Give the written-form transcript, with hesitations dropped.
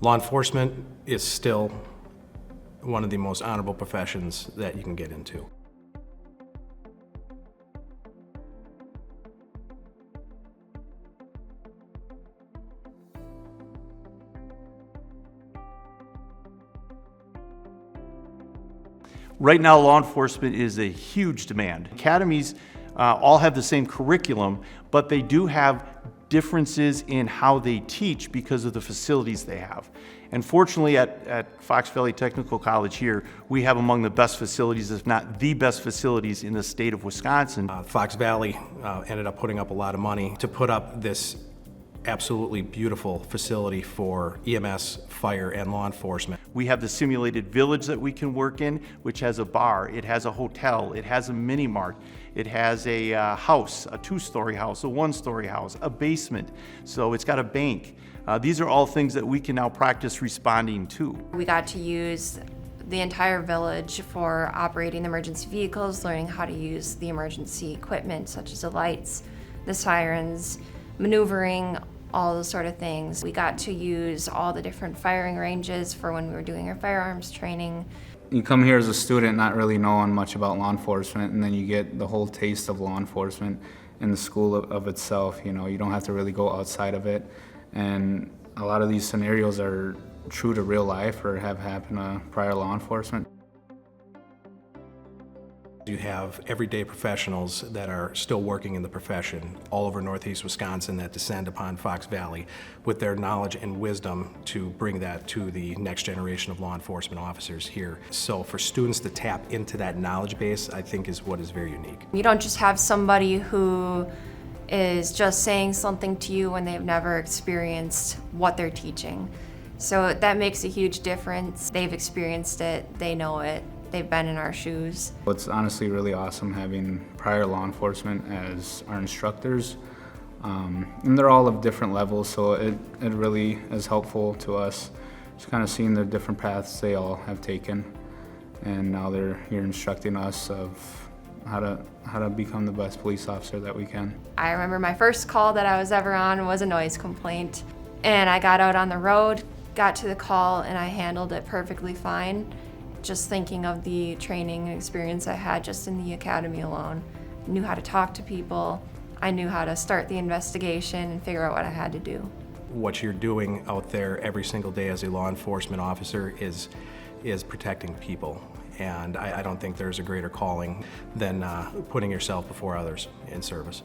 Law enforcement is still one of the most honorable professions that you can get into. Right now, law enforcement is a huge demand. Academies all have the same curriculum, but they do have differences in how they teach because of the facilities they have. And fortunately at Fox Valley Technical College here, we have among the best facilities, if not the best facilities in the state of Wisconsin. Fox Valley ended up putting up a lot of money to put up this absolutely beautiful facility for EMS, fire, and law enforcement. We have the simulated village that we can work in, which has a bar, it has a hotel, it has a mini mart, it has a house, a 2-story house, a 1-story house, a basement, so it's got a bank. These are all things that we can now practice responding to. We got to use the entire village for operating emergency vehicles, learning how to use the emergency equipment such as the lights, the sirens, maneuvering, all those sort of things. We got to use all the different firing ranges for when we were doing our firearms training. You come here as a student not really knowing much about law enforcement, and then you get the whole taste of law enforcement in the school of itself. You know, you don't have to really go outside of it. And a lot of these scenarios are true to real life or have happened to prior law enforcement. You have everyday professionals that are still working in the profession all over Northeast Wisconsin that descend upon Fox Valley with their knowledge and wisdom to bring that to the next generation of law enforcement officers here. So for students to tap into that knowledge base, I think is what is very unique. You don't just have somebody who is just saying something to you when they've never experienced what they're teaching. So that makes a huge difference. They've experienced it, they know it. They've been in our shoes. It's honestly really awesome having prior law enforcement as our instructors. And they're all of different levels, so it really is helpful to us just kind of seeing the different paths they all have taken. And now they're here instructing us of how to become the best police officer that we can. I remember my first call that I was ever on was a noise complaint. And I got out on the road, got to the call, and I handled it perfectly fine. Just thinking of the training and experience I had just in the academy alone. I knew how to talk to people. I knew how to start the investigation and figure out what I had to do. What you're doing out there every single day as a law enforcement officer is protecting people. And I don't think there's a greater calling than putting yourself before others in service.